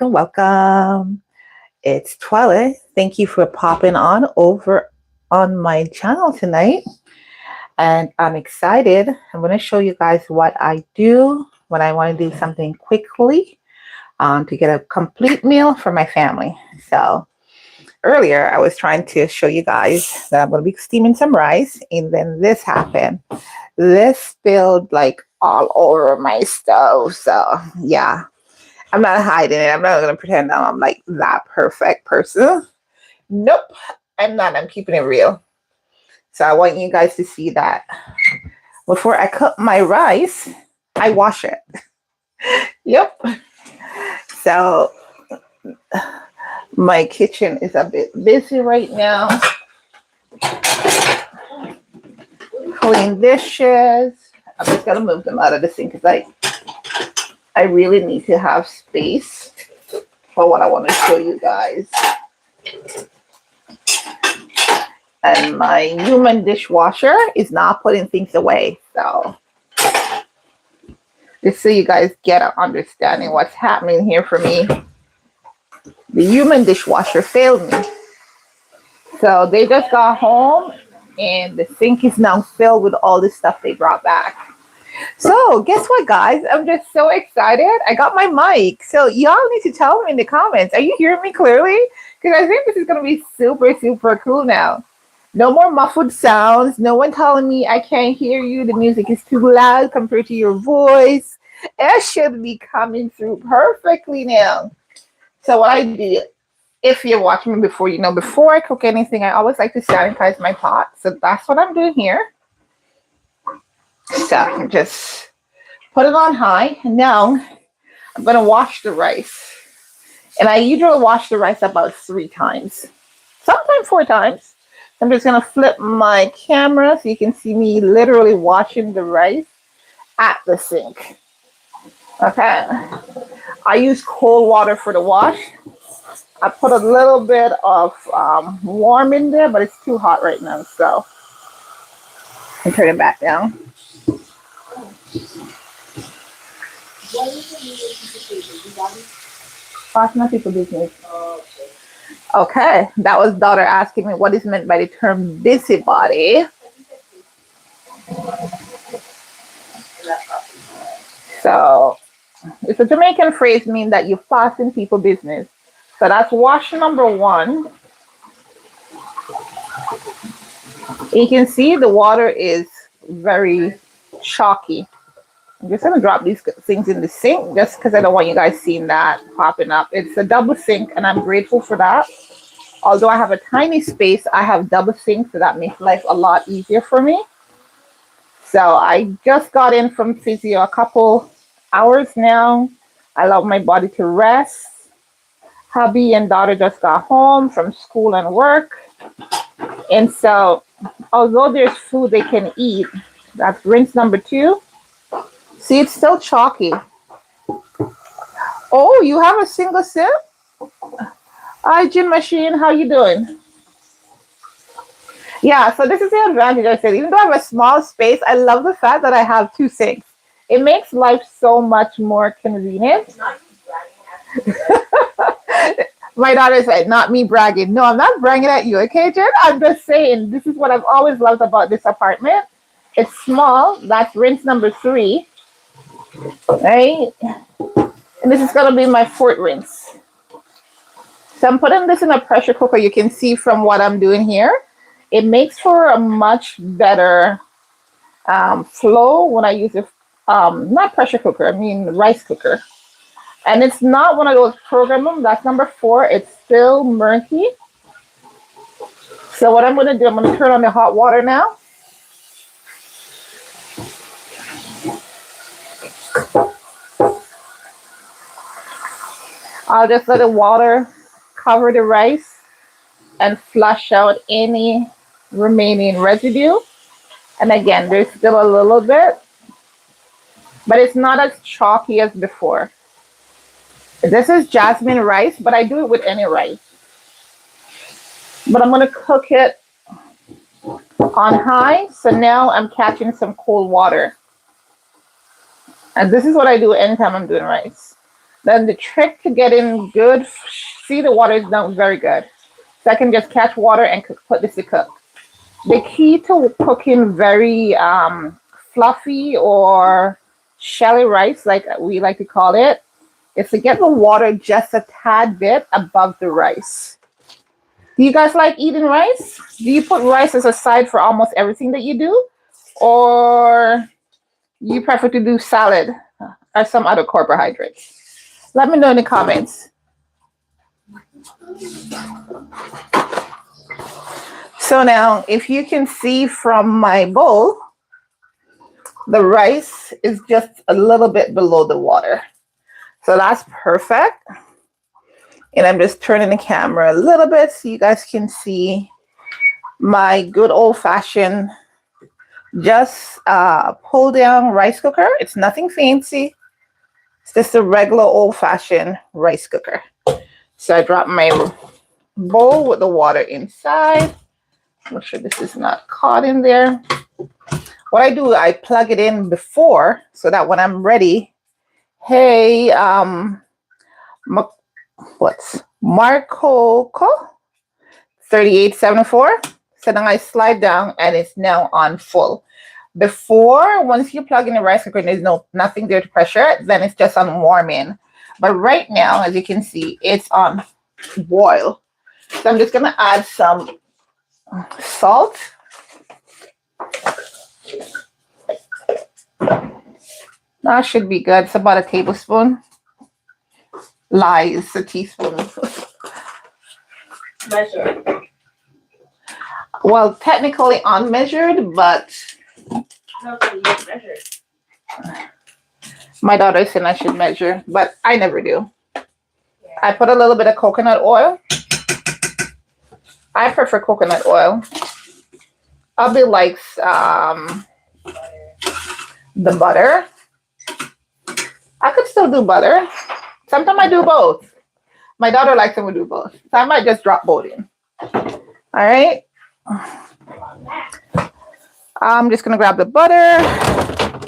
welcome. It's Twelly. Thank you for popping on over on my channel tonight. And I'm excited. I'm going to show you guys what I do when I want to do something quickly to get a complete meal for my family. So earlier I was trying to show you guys that I'm going to be steaming some rice, and then this happened. This spilled like all over my stove. So yeah, I'm not hiding it. I'm not going to pretend that I'm like that perfect person. Nope, I'm not. I'm keeping it real. So I want you guys to see that before I cook my rice, I wash it. Yep. So my kitchen is a bit busy right now. Clean dishes. I'm just going to move them out of the sink because I really need to have space for what I want to show you guys. And my human dishwasher is not putting things away. So just so you guys get an understanding what's happening here for me. The human dishwasher failed me. So they just got home and the sink is now filled with all the stuff they brought back. So guess what, guys? I'm just so excited. I got my mic. So y'all need to tell me in the comments. Are you hearing me clearly? Because I think this is going to be super, super cool now. No more muffled sounds. No one telling me I can't hear you. The music is too loud compared to your voice. It should be coming through perfectly now. So what I do, if you're watching me before, you know, before I cook anything, I always like to sanitize my pot. So that's what I'm doing here. So just put it on high. And now I'm going to wash the rice. And I usually wash the rice about 3 times. Sometimes 4 times. I'm just going to flip my camera so you can see me literally washing the rice at the sink. Okay. I use cold water for the wash. I put a little bit of warm in there, but it's too hot right now. So I turn it back down. Fasten people business. Okay, that was daughter asking me what is meant by the term busybody. So it's a Jamaican phrase meaning that you fasten people business. So that's wash number 1. You can see the water is very chalky. I'm just going to drop these things in the sink just because I don't want you guys seeing that popping up. It's a double sink and I'm grateful for that. Although I have a tiny space, I have double sinks, so that makes life a lot easier for me. So I just got in from physio a couple hours now. I allow my body to rest. Hubby and daughter just got home from school and work. And so although there's food they can eat, that's rinse number 2. See, it's still chalky. Oh, you have a single sip? Hi, Gym Machine. How you doing? Yeah, so this is the advantage I said. Even though I have a small space, I love the fact that I have 2 sinks. It makes life so much more convenient. My daughter said, not me bragging. No, I'm not bragging at you, okay, Jen? I'm just saying this is what I've always loved about this apartment. It's small. That's rinse number 3. Right? And this is going to be my 4th rinse. So I'm putting this in a pressure cooker. You can see from what I'm doing here. It makes for a much better flow when I use not pressure cooker, I mean rice cooker. And it's not one of those programmable. That's number 4. It's still murky. So what I'm going to do, I'm going to turn on the hot water now. I'll just let the water cover the rice and flush out any remaining residue. And again, there's still a little bit, but it's not as chalky as before. This is jasmine rice, but I do it with any rice. But I'm going to cook it on high. So now I'm catching some cold water. And this is what I do anytime I'm doing rice. Then the trick to getting good, see the water is not very good. So I can just catch water and put this to cook. The key to cooking very fluffy or shelly rice, like we like to call it, is to get the water just a tad bit above the rice. Do you guys like eating rice? Do you put rice as a side for almost everything that you do? Or you prefer to do salad or some other carbohydrates? Let me know in the comments. So now, if you can see from my bowl, the rice is just a little bit below the water. So that's perfect. And I'm just turning the camera a little bit so you guys can see my good old-fashioned just pull down rice cooker. It's nothing fancy. It's just a regular old-fashioned rice cooker. So I drop my bowl with the water inside. Make sure this is not caught in there. What I do, I plug it in before so that when I'm ready, hey, what's Marco 3874. So then I slide down and it's now on full. Before, once you plug in the rice cooker, there's nothing there to pressure, then it's just on warming. But right now, as you can see, it's on boil. So I'm just gonna add some salt. That should be good. It's about a tablespoon. Lies, a teaspoon. Measure. Well, technically unmeasured, but No, you don't measure. my daughter said I should measure, but I never do. Yeah. I put a little bit of coconut oil. I prefer coconut oil. Abby likes the butter. I could still do butter. Sometimes I do both. My daughter likes them to do both. So I might just drop both in. All right. I'm just going to grab the butter.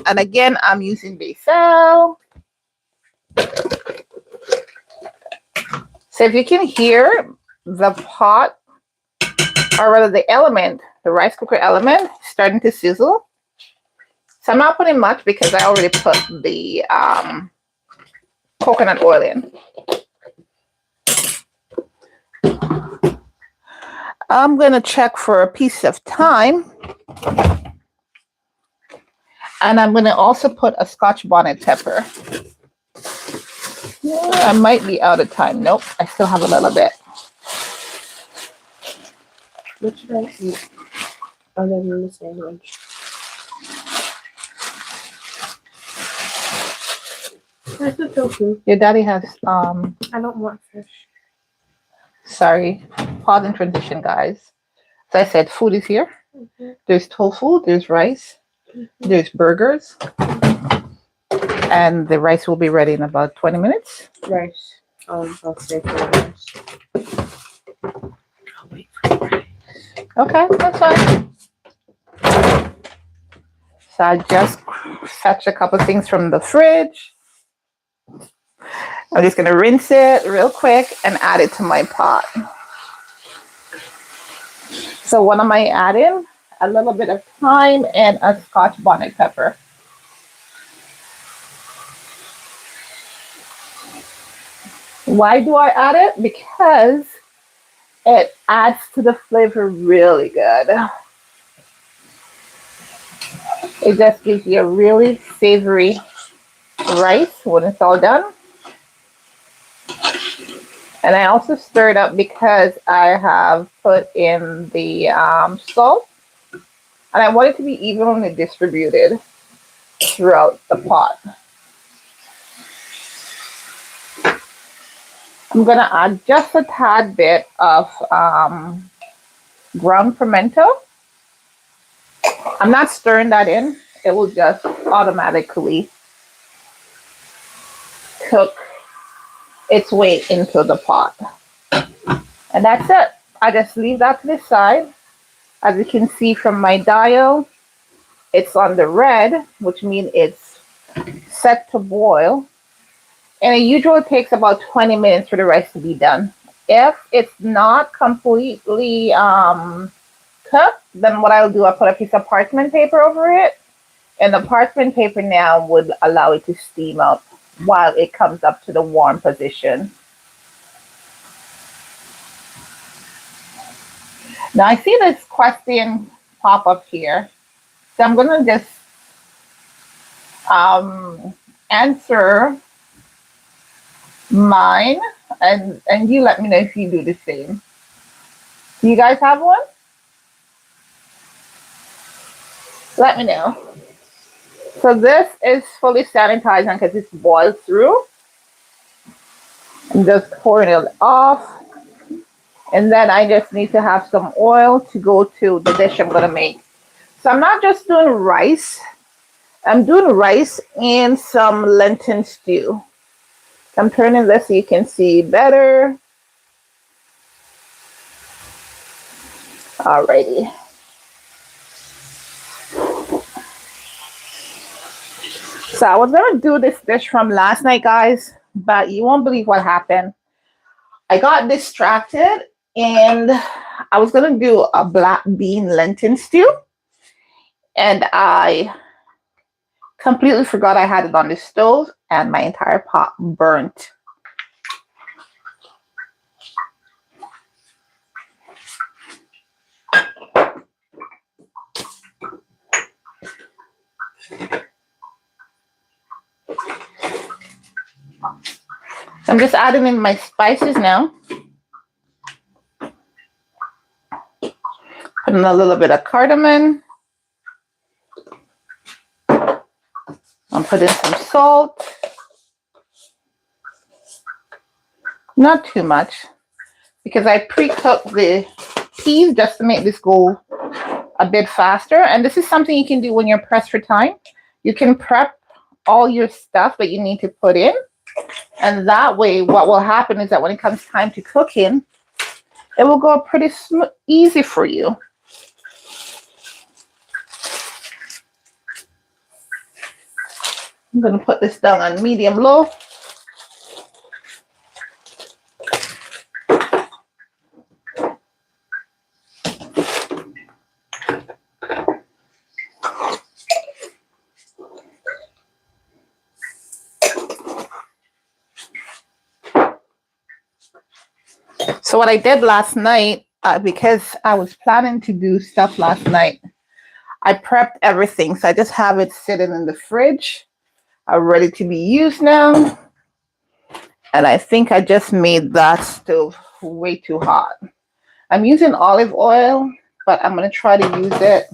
And again, I'm using basil. So if you can hear the pot, or rather the element, the rice cooker element, starting to sizzle. So I'm not putting much because I already put the coconut oil in. I'm going to check for a piece of thyme. And I'm going to also put a Scotch bonnet pepper. I might be out of time. Nope, I still have a little bit. What should I eat other than the sandwich? Where's the tofu? Your daddy has I don't want fish. Sorry, pause and transition, guys. As I said, food is here. Mm-hmm. There's tofu, there's rice, there's burgers, and the rice will be ready in about 20 minutes. Rice. I'll stay for the rice. I'll wait for the rice. Okay, that's fine. So I just fetch a couple things from the fridge. I'm just going to rinse it real quick and add it to my pot. So what am I adding? A little bit of thyme and a Scotch bonnet pepper. Why do I add it? Because it adds to the flavor really good. It just gives you a really savory rice when it's all done. And I also stir it up because I have put in the salt. And I want it to be evenly distributed throughout the pot. I'm going to add just a tad bit of ground pimento. I'm not stirring that in. It will just automatically cook its way into the pot. And that's it. I just leave that to the side. As you can see from my dial, it's on the red, which means it's set to boil. And it usually takes about 20 minutes for the rice to be done. If it's not completely cooked, then what I'll do, I'll put a piece of parchment paper over it. And the parchment paper now would allow it to steam up while it comes up to the warm position. Now I see this question pop up here. So I'm going to just answer mine, and you let me know if you do the same. Do you guys have one? Let me know. So this is fully sanitized because it's boiled through. I'm just pouring it off. And then I just need to have some oil to go to the dish I'm going to make. So I'm not just doing rice. I'm doing rice and some lentil stew. I'm turning this so you can see better. Alrighty. So I was going to do this dish from last night, guys, but you won't believe what happened. I got distracted and I was going to do a black bean lentil stew. And I completely forgot I had it on the stove and my entire pot burnt. I'm just adding in my spices now. Putting a little bit of cardamom. I'm putting some salt. Not too much, because I pre-cooked the peas just to make this go a bit faster. And this is something you can do when you're pressed for time. You can prep all your stuff that you need to put in. And that way, what will happen is that when it comes time to cooking, it will go pretty easy for you. I'm going to put this down on medium-low. So what I did last night, because I was planning to do stuff last night, I prepped everything. So I just have it sitting in the fridge, ready to be used now. And I think I just made that stove way too hot. I'm using olive oil, but I'm going to try to use it,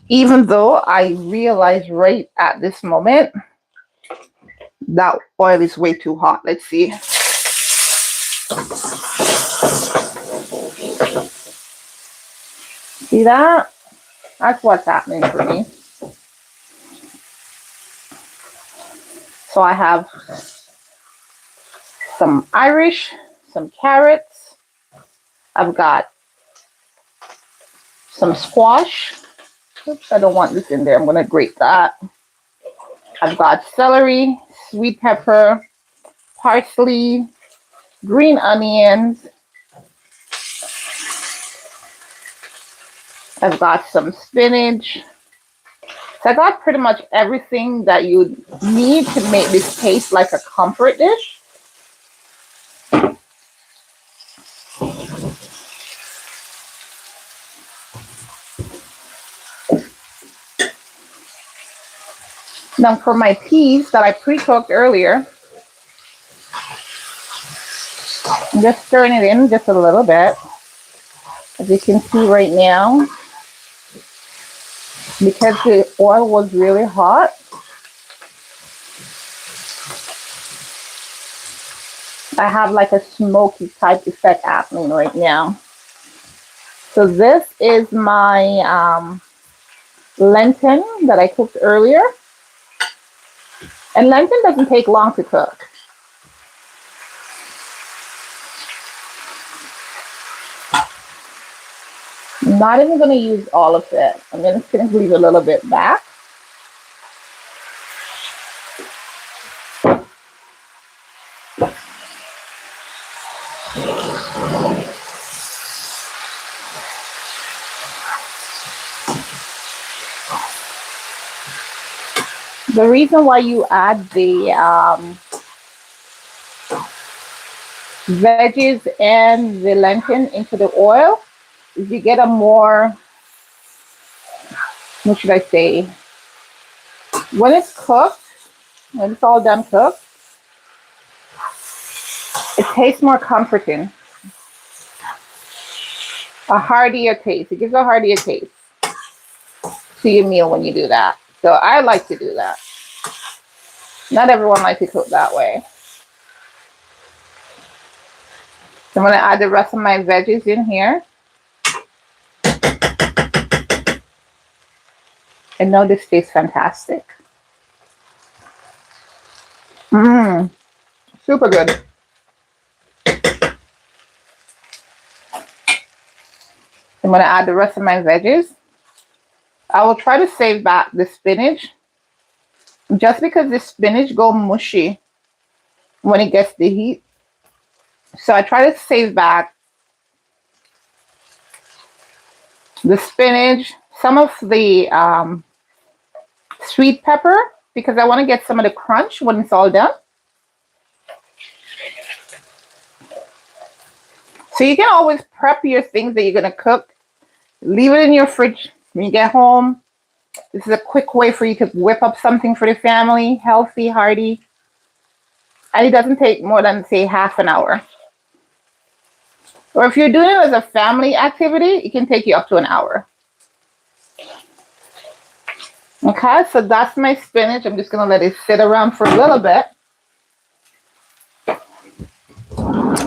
even though I realize right at this moment that oil is way too hot. Let's see. See that? That's what's happening for me. So I have some Irish, some carrots. I've got some squash. Oops, I don't want this in there. I'm going to grate that. I've got celery, sweet pepper, parsley, green onions. I've got some spinach. So I got pretty much everything that you need to make this taste like a comfort dish. Now for my peas that I pre-cooked earlier, I'm just stirring it in just a little bit. As you can see right now, because the oil was really hot, I have like a smoky type effect happening right now. So this is my lentil that I cooked earlier. And lentil doesn't take long to cook. I'm not even going to use all of it. I'm just going to leave a little bit back. The reason why you add the veggies and the lentil into the oil is you get a more, what should I say, when it's cooked, when it's all done cooked, it tastes more comforting. A heartier taste. It gives a heartier taste to your meal when you do that. So I like to do that. Not everyone likes to cook that way. So I'm going to add the rest of my veggies in here. And now this tastes fantastic. Mmm, super good. I'm going to add the rest of my veggies. I will try to save back the spinach just because the spinach go mushy when it gets the heat. So I try to save back the spinach, some of the sweet pepper, because I want to get some of the crunch when it's all done. So you can always prep your things that you're going to cook. Leave it in your fridge when you get home. This is a quick way for you to whip up something for the family, healthy, hearty. And it doesn't take more than, say, half an hour. Or if you're doing it as a family activity, it can take you up to an hour. Okay, so that's my spinach. I'm just going to let it sit around for a little bit.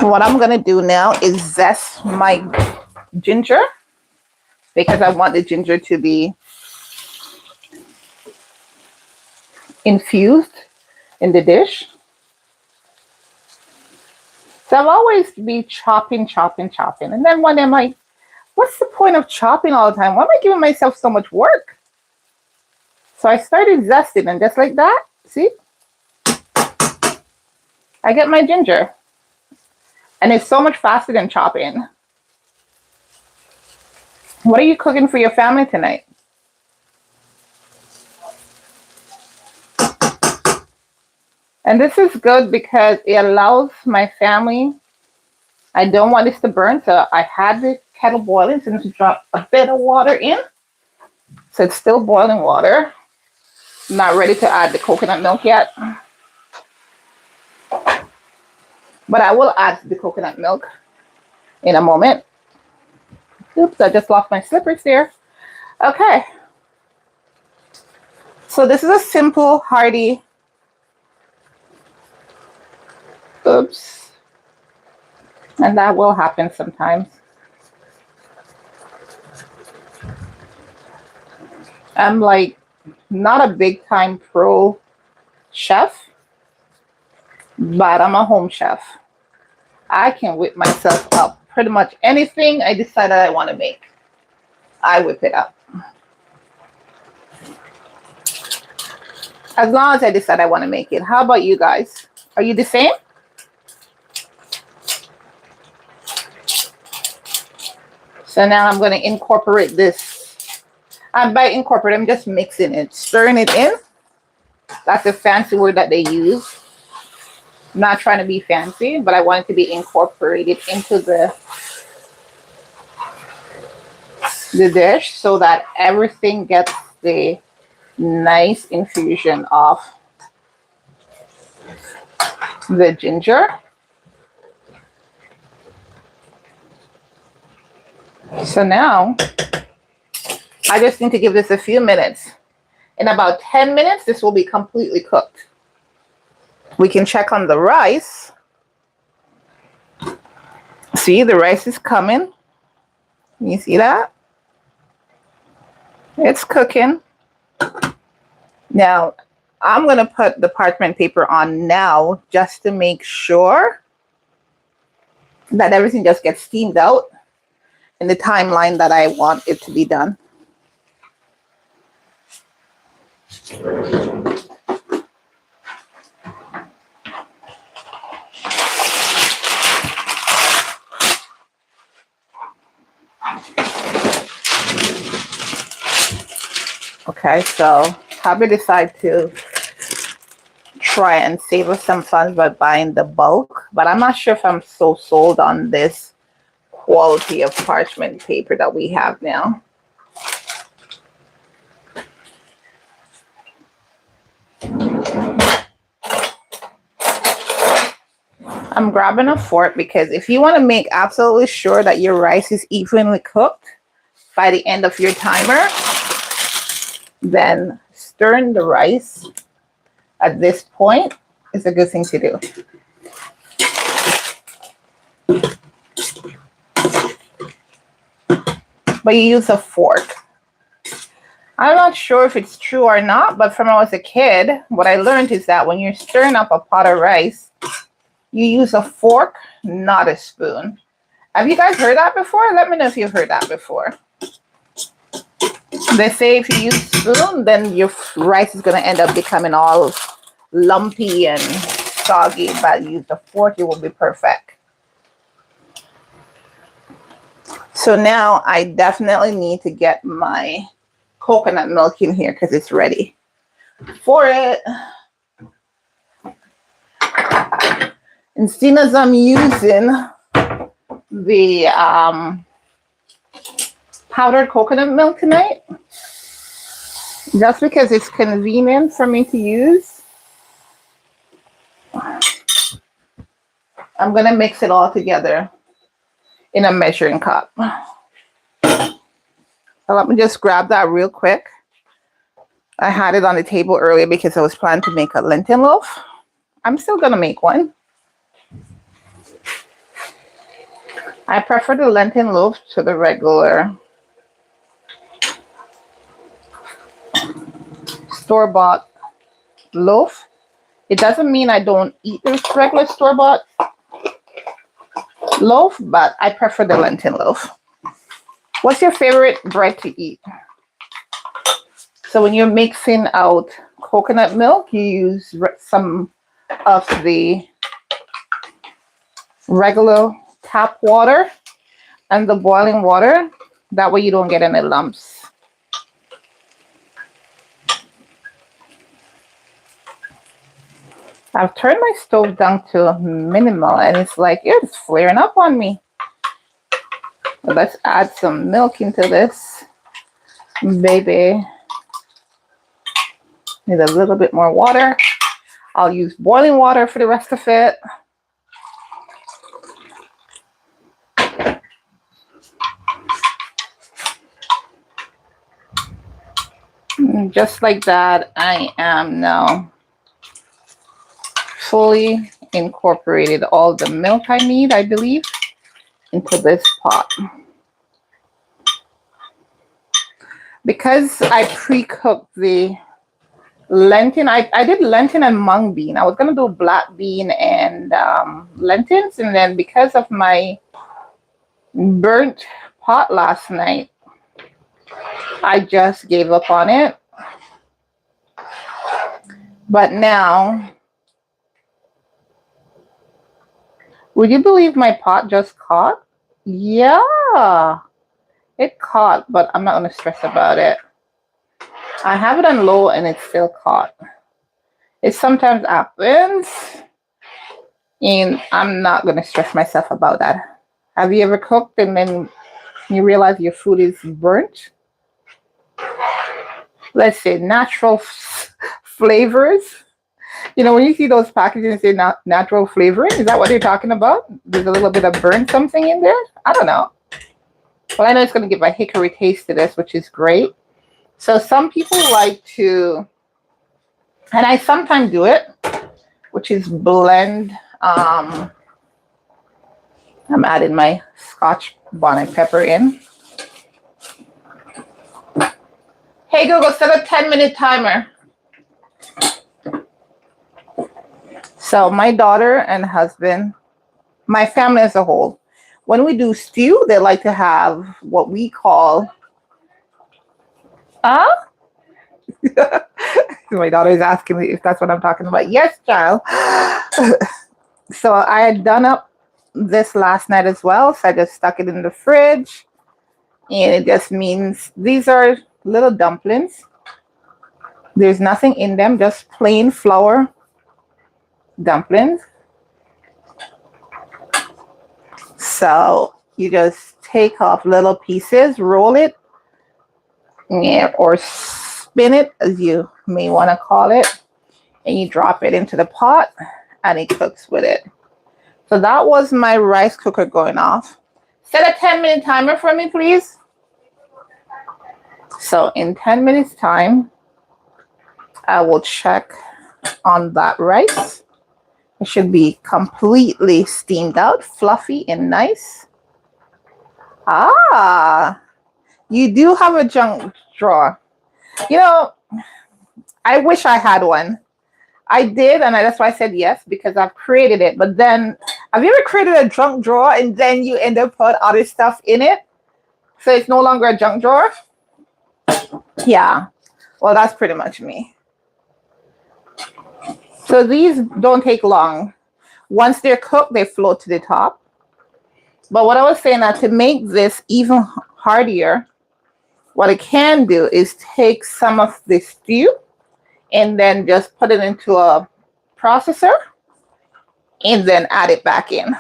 What I'm going to do now is zest my ginger because I want the ginger to be infused in the dish. So I'll always be chopping. And then one day I'm like, what's the point of chopping all the time? Why am I giving myself so much work? So I started zesting, and just like that, see? I get my ginger. And it's so much faster than chopping. What are you cooking for your family tonight? And this is good because it allows my family. I don't want this to burn, so I had the kettle boiling, so I'm going to drop a bit of water in. So it's still boiling water. I'm not ready to add the coconut milk yet. But I will add the coconut milk in a moment. Oops, I just lost my slippers there. Okay. So this is a simple, hearty. Oops. And that will happen sometimes. I'm like not a big time pro chef, but I'm a home chef. I can whip myself up. Pretty much anything I decide that I want to make, I whip it up. As long as I decide I want to make it. How about you guys? Are you the same? So now I'm going to incorporate this. And by incorporate, I'm just mixing it, stirring it in. That's a fancy word that they use. I'm not trying to be fancy, but I want it to be incorporated into the dish so that everything gets the nice infusion of the ginger. So now I just need to give this a few minutes. In about 10 minutes, this will be completely cooked. We can check on the rice. See, the rice is coming. You see that? It's cooking. Now, I'm going to put the parchment paper on now just to make sure that everything just gets steamed out in the timeline that I want it to be done. Okay, so hubby decided to try and save us some funds by buying the bulk, but I'm not sure if I'm so sold on this quality of parchment paper that we have now. I'm grabbing a fork because if you want to make absolutely sure that your rice is evenly cooked by the end of your timer, then stirring the rice at this point is a good thing to do. But you use a fork. I'm not sure if it's true or not, but from when I was a kid, what I learned is that when you're stirring up a pot of rice, you use a fork, not a spoon. Have you guys heard that before? Let me know if you've heard that before. They say if you use spoon, then your rice is going to end up becoming all lumpy and soggy, but use the fork, it will be perfect. So now I definitely need to get my coconut milk in here because it's ready for it. And seeing as I'm using the powdered coconut milk tonight, just because it's convenient for me to use, I'm going to mix it all together in a measuring cup. So let me just grab that real quick. I had it on the table earlier because I was planning to make a lentil loaf. I'm still going to make one. I prefer the lentil loaf to the regular store-bought loaf. It doesn't mean I don't eat the regular store-bought loaf, but I prefer the lentil loaf. What's your favorite bread to eat? So when you're mixing out coconut milk, you use some of the regular tap water and the boiling water. That way you don't get any lumps. I've turned my stove down to minimal and it's like, it's flaring up on me. So let's add some milk into this, baby. Need a little bit more water. I'll use boiling water for the rest of it. And just like that, I am now fully incorporated all the milk I need, I believe, into this pot. Because I pre-cooked the lentil, I did lentil and mung bean. I was going to do black bean and lentils, and then because of my burnt pot last night, I just gave up on it. But now, would you believe my pot just caught? Yeah, it caught, but I'm not going to stress about it. I have it on low and it's still caught. It sometimes happens, and I'm not going to stress myself about that. Have you ever cooked and then you realize your food is burnt? Let's say natural flavors. You know, when you see those packages say natural flavoring, is that what they're talking about? There's a little bit of burnt something in there? I don't know. Well, I know it's going to give a hickory taste to this, which is great. So some people like to, and I sometimes do it, which is blend. I'm adding my Scotch bonnet pepper in. Hey Google, set a 10-minute timer. So my daughter and husband, my family as a whole, when we do stew, they like to have what we call, my daughter is asking me if that's what I'm talking about. Yes, child. So I had done up this last night as well. So I just stuck it in the fridge. And it just means these are little dumplings. There's nothing in them, just plain flour dumplings. So you just take off little pieces, roll it, or spin it, as you may want to call it, and you drop it into the pot and it cooks with it. So that was my rice cooker going off. Set a 10-minute timer for me, please. So in 10 minutes time, I will check on that rice. It should be completely steamed out, fluffy and nice. Ah, you do have a junk drawer. You know, I wish I had one. I did, and that's why I said yes, because I've created it. But then, have you ever created a junk drawer and then you end up put other stuff in it? So it's no longer a junk drawer? Yeah. Well, that's pretty much me. So these don't take long. Once they're cooked, they float to the top. But what I was saying, that to make this even heartier, what I can do is take some of the stew and then just put it into a processor and then add it back in.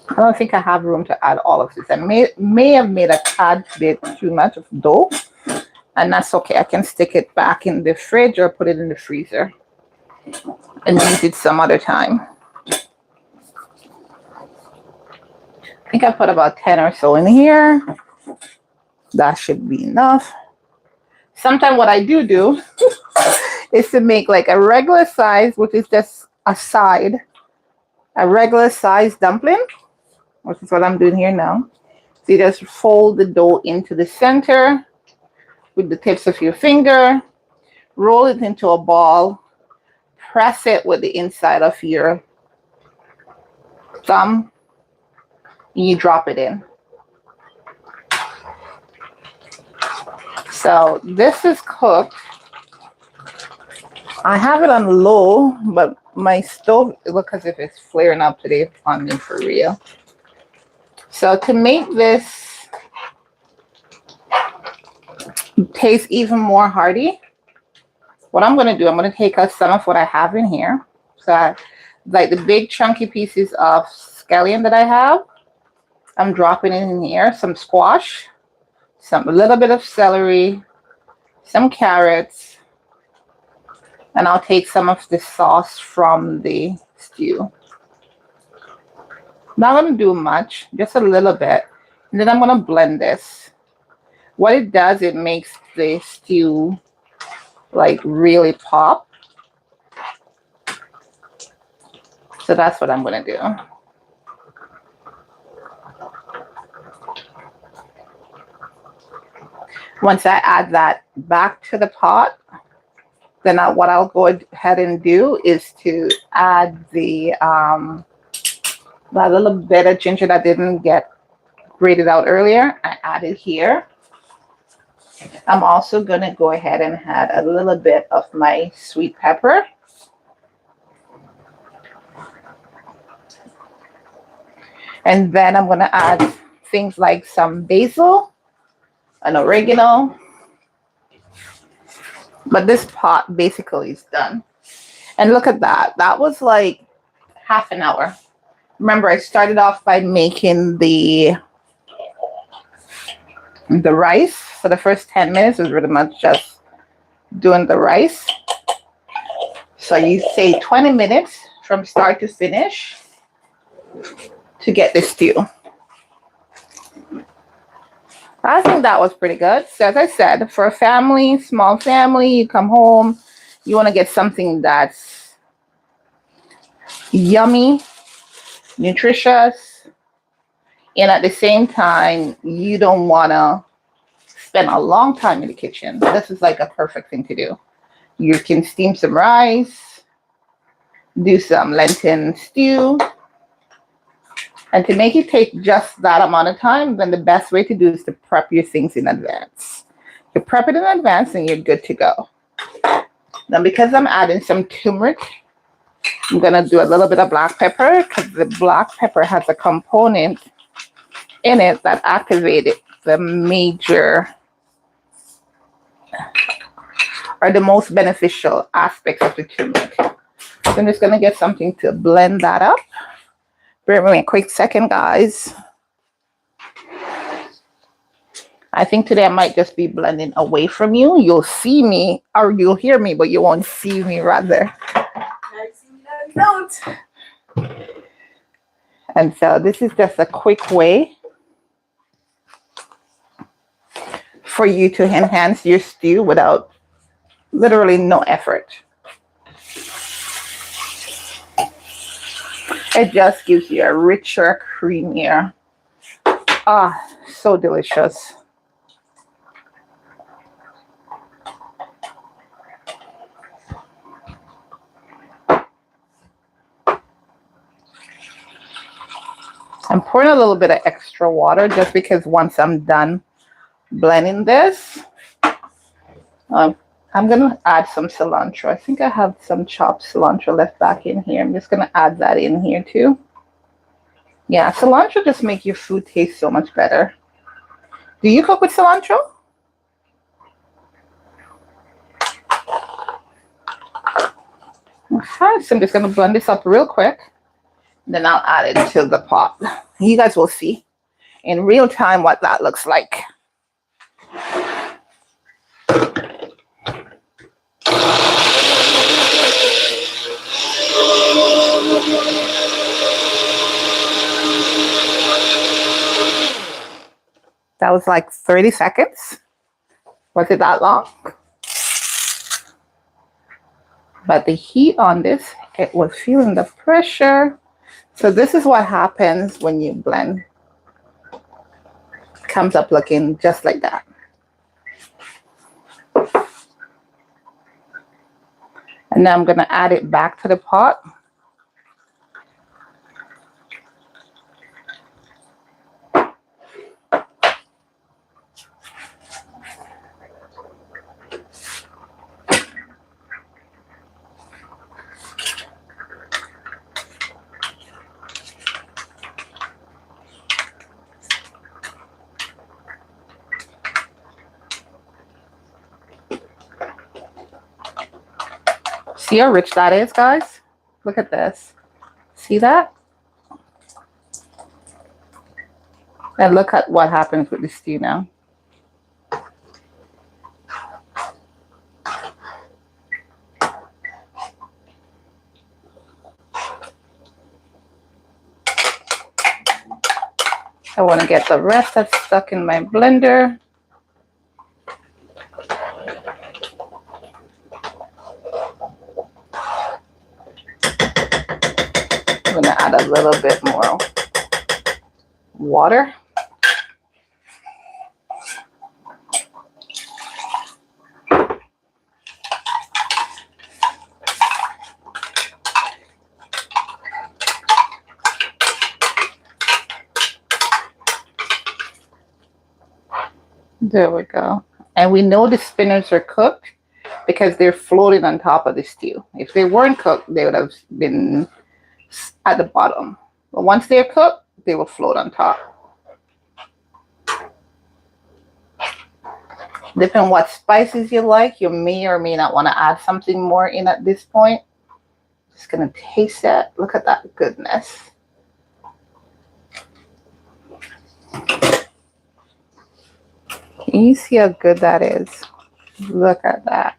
I don't think I have room to add all of this. I may have made a tad bit too much of dough, and that's okay. I can stick it back in the fridge or put it in the freezer and use it some other time. I think I put about 10 or so in here. That should be enough. Sometimes what I do is to make like a regular size, which is just a side, a regular size dumpling, which is what I'm doing here now. So you just fold the dough into the center with the tips of your finger, roll it into a ball, press it with the inside of your thumb, and you drop it in. So this is cooked. I have it on low, but my stove, it looks as if it's flaring up today on me for real. So to make this taste even more hearty, what I'm going to do, I'm going to take out some of what I have in here. So like the big chunky pieces of scallion that I have, I'm dropping it in here. Some squash, a little bit of celery, some carrots, and I'll take some of the sauce from the stew. Not going to do much, just a little bit. And then I'm going to blend this. What it does, it makes the stew like really pop. So that's what I'm going to do. Once I add that back to the pot, then what I'll go ahead and do is to add that little bit of ginger that didn't get grated out earlier. I added here. I'm also going to go ahead and add a little bit of my sweet pepper. And then I'm going to add things like some basil and oregano. But this pot basically is done. And look at that. That was like half an hour. Remember, I started off by making the rice. For the first 10 minutes was pretty much just doing the rice. So you say 20 minutes from start to finish to get the stew. I think that was pretty good. So as I said, for a family, small family, you come home, you want to get something that's yummy, nutritious, and at the same time, you don't want to spend a long time in the kitchen. This is like a perfect thing to do. You can steam some rice, do some lentil stew. And to make it take just that amount of time, then the best way to do is to prep your things in advance. You prep it in advance and you're good to go. Now, because I'm adding some turmeric I'm going to do a little bit of black pepper because the black pepper has a component in it that activated the major or the most beneficial aspects of the turmeric. So I'm just going to get something to blend that up. Bear with me a quick second, guys. I think today I might just be blending away from you. You'll see me, or you'll hear me, but you won't see me, rather. And so this is just a quick way for you to enhance your stew without literally no effort. It just gives you a richer, creamier. Ah, so delicious. I'm pouring a little bit of extra water just because once I'm done blending this, I'm going to add some cilantro. I think I have some chopped cilantro left back in here. I'm just going to add that in here too. Yeah, cilantro just makes your food taste so much better. Do you cook with cilantro? Okay, so I'm just going to blend this up real quick. Then I'll add it to the pot. You guys will see in real time what that looks like. That was like 30 seconds. Was it that long? But the heat on this, it was feeling the pressure. So this is what happens when you blend. It comes up looking just like that. And now I'm going to add it back to the pot. See how rich that is, guys? Look at this. See that? And look at what happens with the stew now. I want to get the rest that's stuck in my blender. I'm going to add a little bit more water. There we go. And we know the spinach are cooked because they're floating on top of the stew. If they weren't cooked, they would have been at the bottom. But once they're cooked, they will float on top. Depending on what spices you like, you may or may not want to add something more in at this point. Just going to taste it. Look at that goodness. Can you see how good that is? Look at that.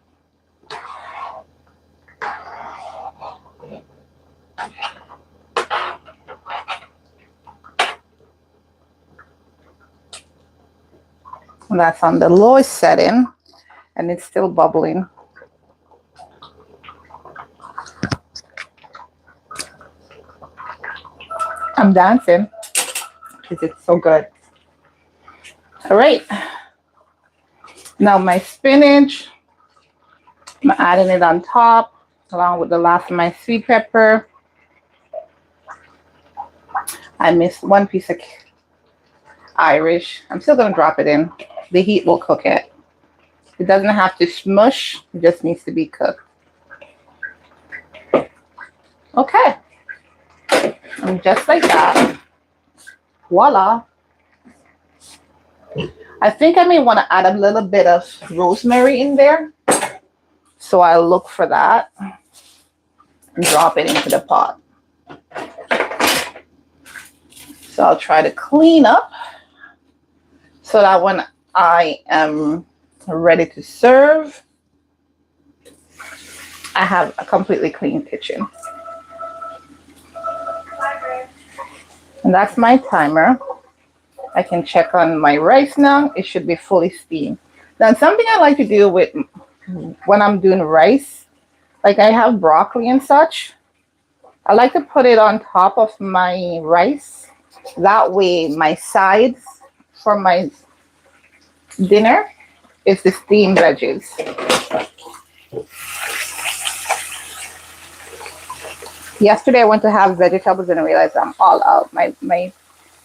And that's on the lowest setting, and it's still bubbling. I'm dancing because it's so good. All right. Now my spinach, I'm adding it on top along with the last of my sweet pepper. I missed one piece of Irish. I'm still going to drop it in. The heat will cook it. It doesn't have to smush. It just needs to be cooked. Okay. And just like that. Voila. I think I may want to add a little bit of rosemary in there. So I'll look for that and drop it into the pot. So I'll try to clean up so that when I am ready to serve, I have a completely clean kitchen. And that's my timer. I can check on my rice now. It should be fully steamed. Now, something I like to do with when I'm doing rice, like I have broccoli and such, I like to put it on top of my rice. That way my sides for my dinner is the steamed veggies. Yesterday I went to have vegetables and I realized I'm all out.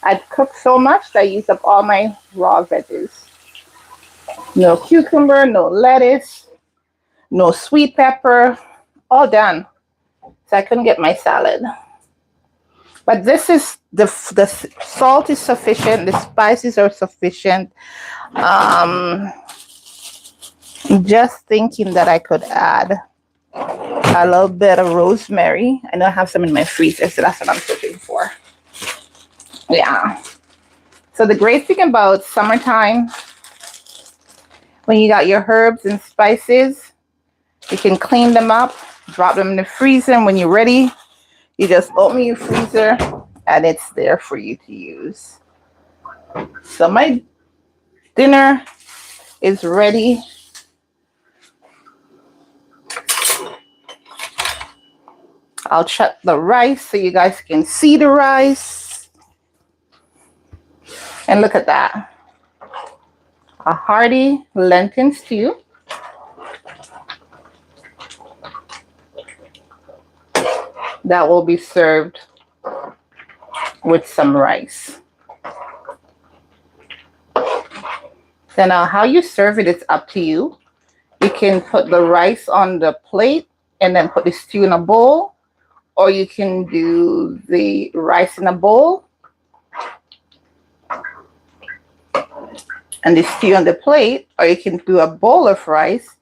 I'd cooked so much that I used up all my raw veggies. No cucumber, no lettuce, no sweet pepper, all done. So I couldn't get my salad. But this is, the salt is sufficient, the spices are sufficient. Just thinking that I could add a little bit of rosemary. I know I have some in my freezer, so that's what I'm searching for. Yeah. So the great thing about summertime, when you got your herbs and spices, you can clean them up, drop them in the freezer, and when you're ready, you just open your freezer and it's there for you to use. So my dinner is ready. I'll check the rice so you guys can see the rice. And look at that. A hearty lentil stew. That will be served with some rice. So now how you serve it is up to you. You can put the rice on the plate and then put the stew in a bowl, or you can do the rice in a bowl and the stew on the plate, or you can do a bowl of rice,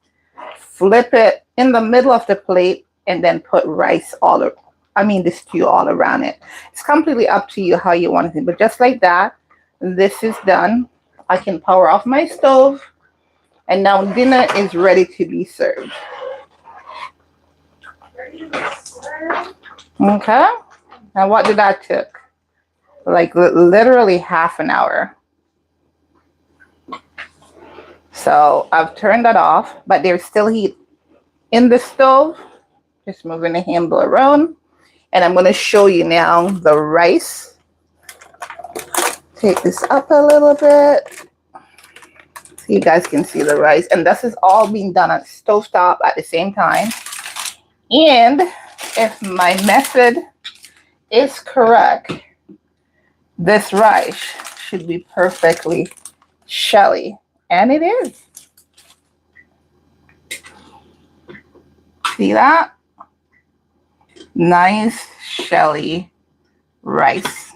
flip it in the middle of the plate, and then put rice the stew all around it. It's completely up to you how you want it. But just like that, this is done. I can power off my stove, and now dinner is ready to be served. Okay. And what did that took? Like literally half an hour. So I've turned that off, but there's still heat in the stove. Just moving the handle around. And I'm going to show you now the rice. Take this up a little bit so you guys can see the rice. And this is all being done at stovetop at the same time. And if my method is correct, this rice should be perfectly shelly. And it is. See that? Nice shelly rice.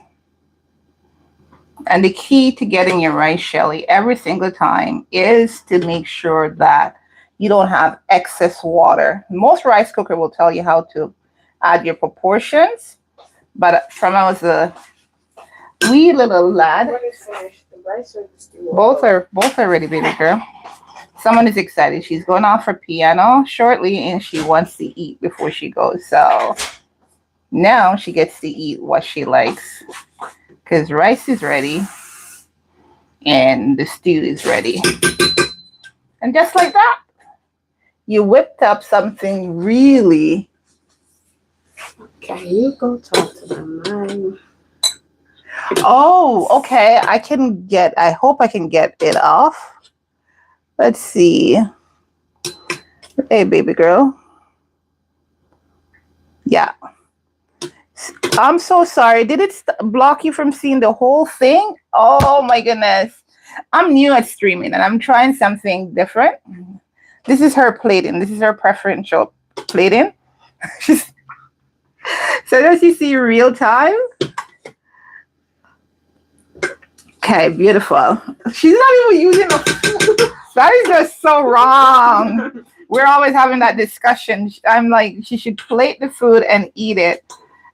And the key to getting your rice shelly every single time is to make sure that you don't have excess water. Most rice cooker will tell you how to add your proportions, but from I was a wee little lad, What is finished? The rice or the stew? both are ready, baby girl. Someone is excited. She's going off for piano shortly, and she wants to eat before she goes. So now she gets to eat what she likes, because rice is ready and the stew is ready. And just like that, you whipped up something really. Can you go talk to the man? Oh, okay. I hope I can get it off. Let's see. Hey, baby girl. Yeah. I'm so sorry. Did it block you from seeing the whole thing? Oh my goodness. I'm new at streaming and I'm trying something different. This is her plating. This is her preferential plating. So does you see real time? Okay, beautiful. She's not even using the that is just so wrong. We're always having that discussion. I'm like, she should plate the food and eat it.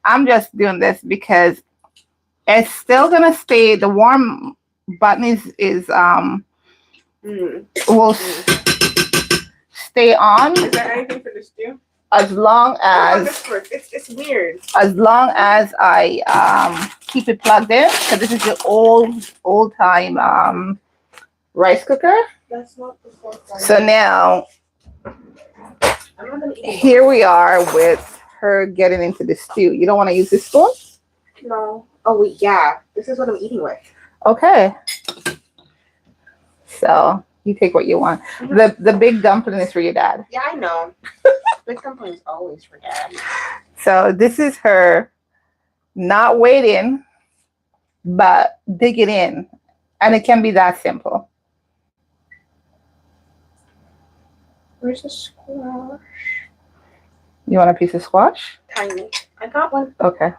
I'm just doing this because it's still gonna stay. The warm button will stay on. Is there anything for the stew? As long as it's weird. As long as I keep it plugged in, because this is the old time rice cooker. That's not the fourth one. So now here we are with her getting into the stew. You don't want to use this spoon? No. Oh wait, yeah. This is what I'm eating with. Okay. So you take what you want. Mm-hmm. The big dumpling is for your dad. Yeah, I know. Big dumpling is always for dad. So this is her not waiting, but digging in. And it can be that simple. Where's the squash? You want a piece of squash? Tiny. I got one. Okay.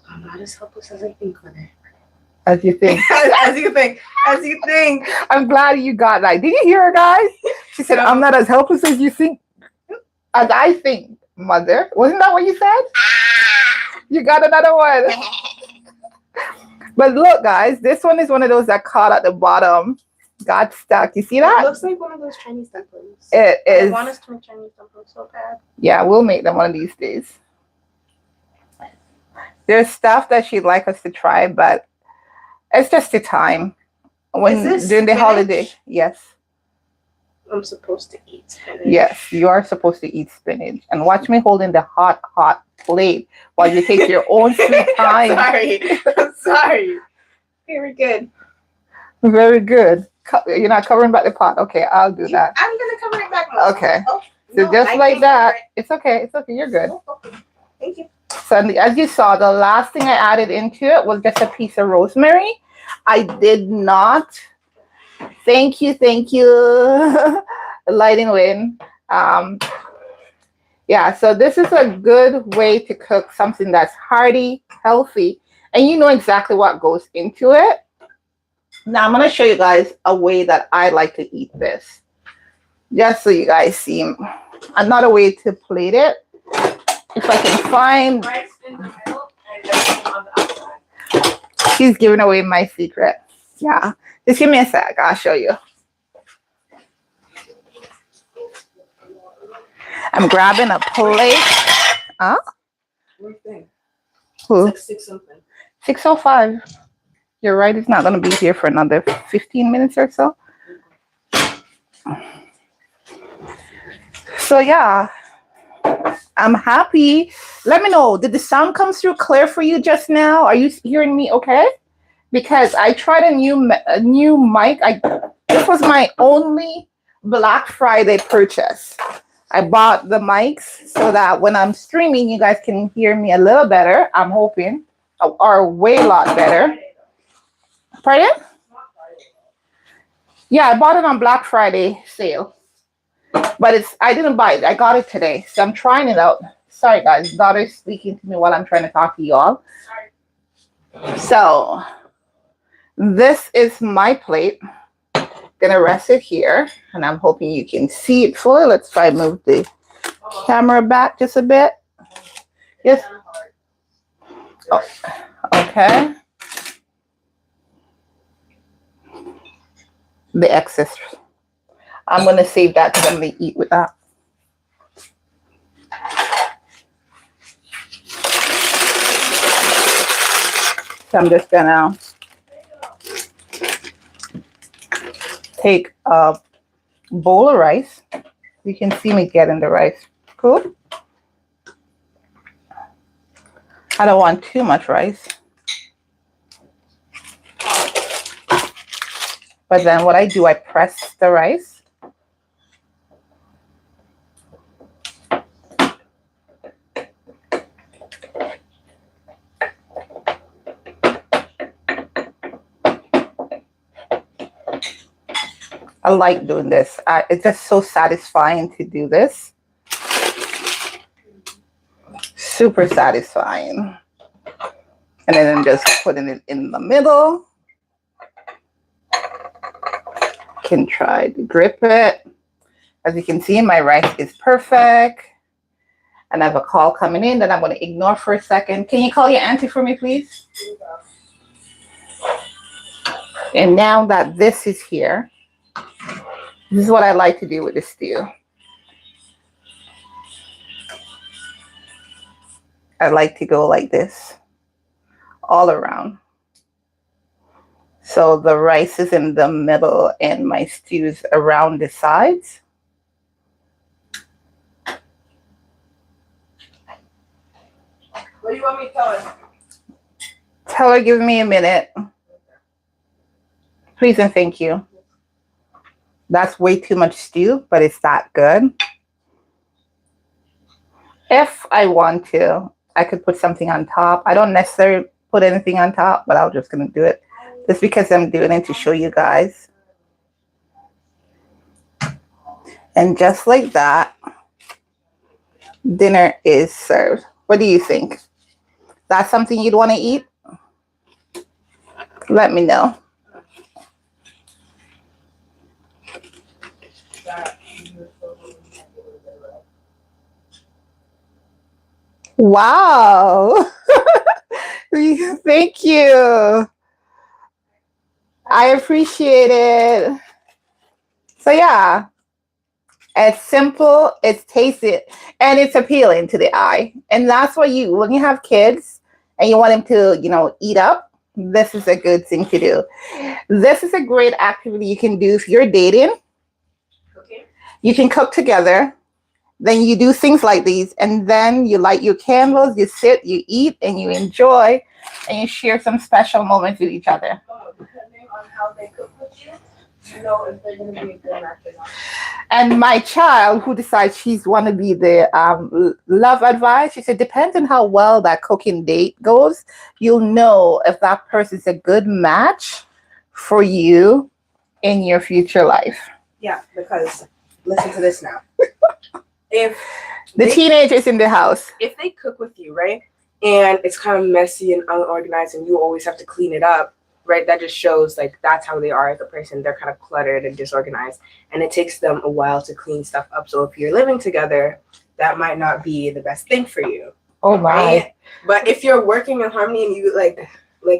I'm not as helpless as I think with it. As you think. As you think. As you think. I'm glad you got that. Did you hear her, guys? She said, I'm not as helpless as you think. As I think, mother. Wasn't that what you said? You got another one. But look, guys, this one is one of those that caught at the bottom. Got stuck. You see that? It looks like one of those Chinese dumplings. It is. I want us to make Chinese dumplings so bad. Yeah, we'll make them one of these days. There's stuff that she'd like us to try, but it's just the time. When during the spinach? holiday. Yes. I'm supposed to eat spinach. Yes, you are supposed to eat spinach. And watch me holding the hot plate while you take your own sweet time. Sorry. I'm sorry. Very good. Very good. You're not covering back the pot. Okay, I'll do that. I'm going to cover it back. Okay. Oh, So no, just I like can't that. cover it. It's okay. It's okay. You're good. Oh, okay. Thank you. So as you saw, the last thing I added into it was just a piece of rosemary. I did not. Thank you. Lighting Wind. Yeah, so this is a good way to cook something that's hearty, healthy, and you know exactly what goes into it. Now I'm going to show you guys a way that I like to eat this. Just so you guys see another way to plate it. If I can find... Rice in the middle and everything on the outside. She's giving away my secret. Yeah. Just give me a sec. I'll show you. I'm grabbing a plate. Huh? One thing. Who? It's like 6 something. 6:05. You're right. It's not going to be here for another 15 minutes or so. So, yeah. I'm happy. Let me know. Did the sound come through clear for you just now? Are you hearing me okay? Because I tried a new mic. This was my only Black Friday purchase. I bought the mics so that when I'm streaming, you guys can hear me a little better. I'm hoping, or way a lot better. Pardon? Yeah, I bought it on Black Friday sale. But I didn't buy it. I got it today. So I'm trying it out. Sorry, guys. Daughter's speaking to me while I'm trying to talk to you all. So this is my plate. Gonna rest it here. And I'm hoping you can see it fully. Let's try to move the camera back just a bit. Yes. Oh, okay. The excess. I'm going to save that because I'm going to eat with that. So I'm just going to take a bowl of rice. You can see me getting the rice. Cool. I don't want too much rice. But then what I do, I press the rice. I like doing this. It's just so satisfying to do this. super satisfying. And then I'm just putting it in the middle. Can try to grip it. As you can see, my rice is perfect. And I have a call coming in that I'm going to ignore for a second. Can you call your auntie for me, please? And now that this is here, this is what I like to do with the stew. I like to go like this all around. So the rice is in the middle and my stew is around the sides. What do you want me to tell her? Tell her, give me a minute. Please and thank you. That's way too much stew, but it's that good. If I want to, I could put something on top. I don't necessarily put anything on top, but I'm just going to do it just because I'm doing it to show you guys. And just like that, dinner is served. What do you think? That's something you'd want to eat? Let me know. Wow. Thank you. I appreciate it. So yeah, it's simple, it's tasty, and it's appealing to the eye. And that's what when you have kids and you want them to, eat up, this is a good thing to do. This is a great activity you can do if you're dating. Okay. You can cook together. Then you do things like these, and then you light your candles, you sit, you eat, and you enjoy, and you share some special moments with each other. Depending on how they cook with you, you know if they're going to be a good match or not. And my child, who decides she's want to be the love advice, she said, depends on how well that cooking date goes, you'll know if that person's a good match for you in your future life. Yeah, because listen to this now. If the teenagers in the house, if they cook with you, right, and it's kind of messy and unorganized and you always have to clean it up, right, that just shows like that's how they are as a person. They're kind of cluttered and disorganized, and it takes them a while to clean stuff up. So if you're living together, that might not be the best thing for you. Oh my. Right? But if you're working in harmony and you like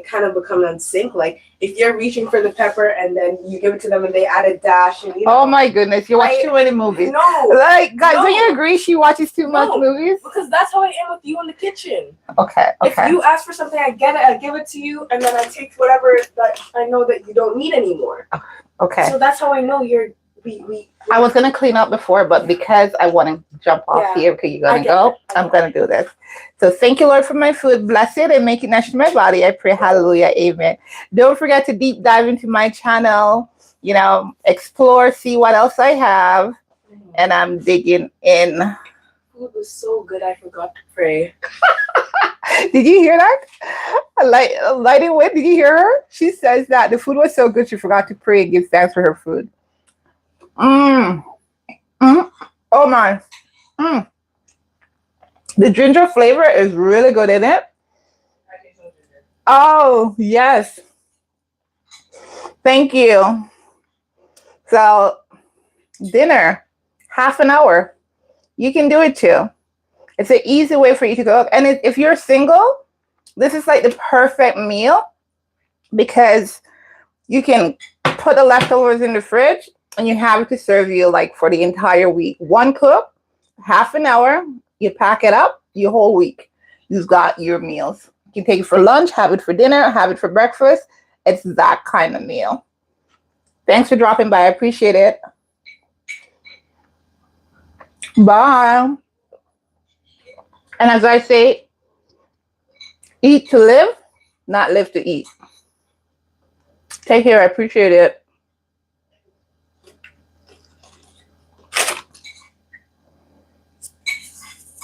kind of become in sync, like if you're reaching for the pepper and then you give it to them and they add a dash and oh my goodness, you watch too many movies. No, like guys, don't you agree she watches too much movies? Because that's how I am with you in the kitchen. Okay. If you ask for something, I get it, I give it to you, and then I take whatever that I know that you don't need anymore. Okay. So that's how I know you're I was gonna clean up before, but because I want to jump off here because you're gonna go, I'm gonna do this. So thank you, Lord, for my food. Bless it and make it nourish my body. I pray, hallelujah, amen. Don't forget to deep dive into my channel, explore, see what else I have. And I'm digging in. Food was so good, I forgot to pray. Did you hear that? Lighting Wit, did you hear her? She says that the food was so good she forgot to pray and give thanks for her food. Oh my. The ginger flavor is really good in it. Oh, yes. Thank you. So, dinner, half an hour. You can do it too. It's an easy way for you to cook. And if you're single, this is like the perfect meal because you can put the leftovers in the fridge and you have it to serve you like for the entire week. One cook, half an hour, you pack it up, your whole week. You've got your meals. You can take it for lunch, have it for dinner, have it for breakfast. It's that kind of meal. Thanks for dropping by. I appreciate it. Bye. And as I say, eat to live, not live to eat. Take care. I appreciate it.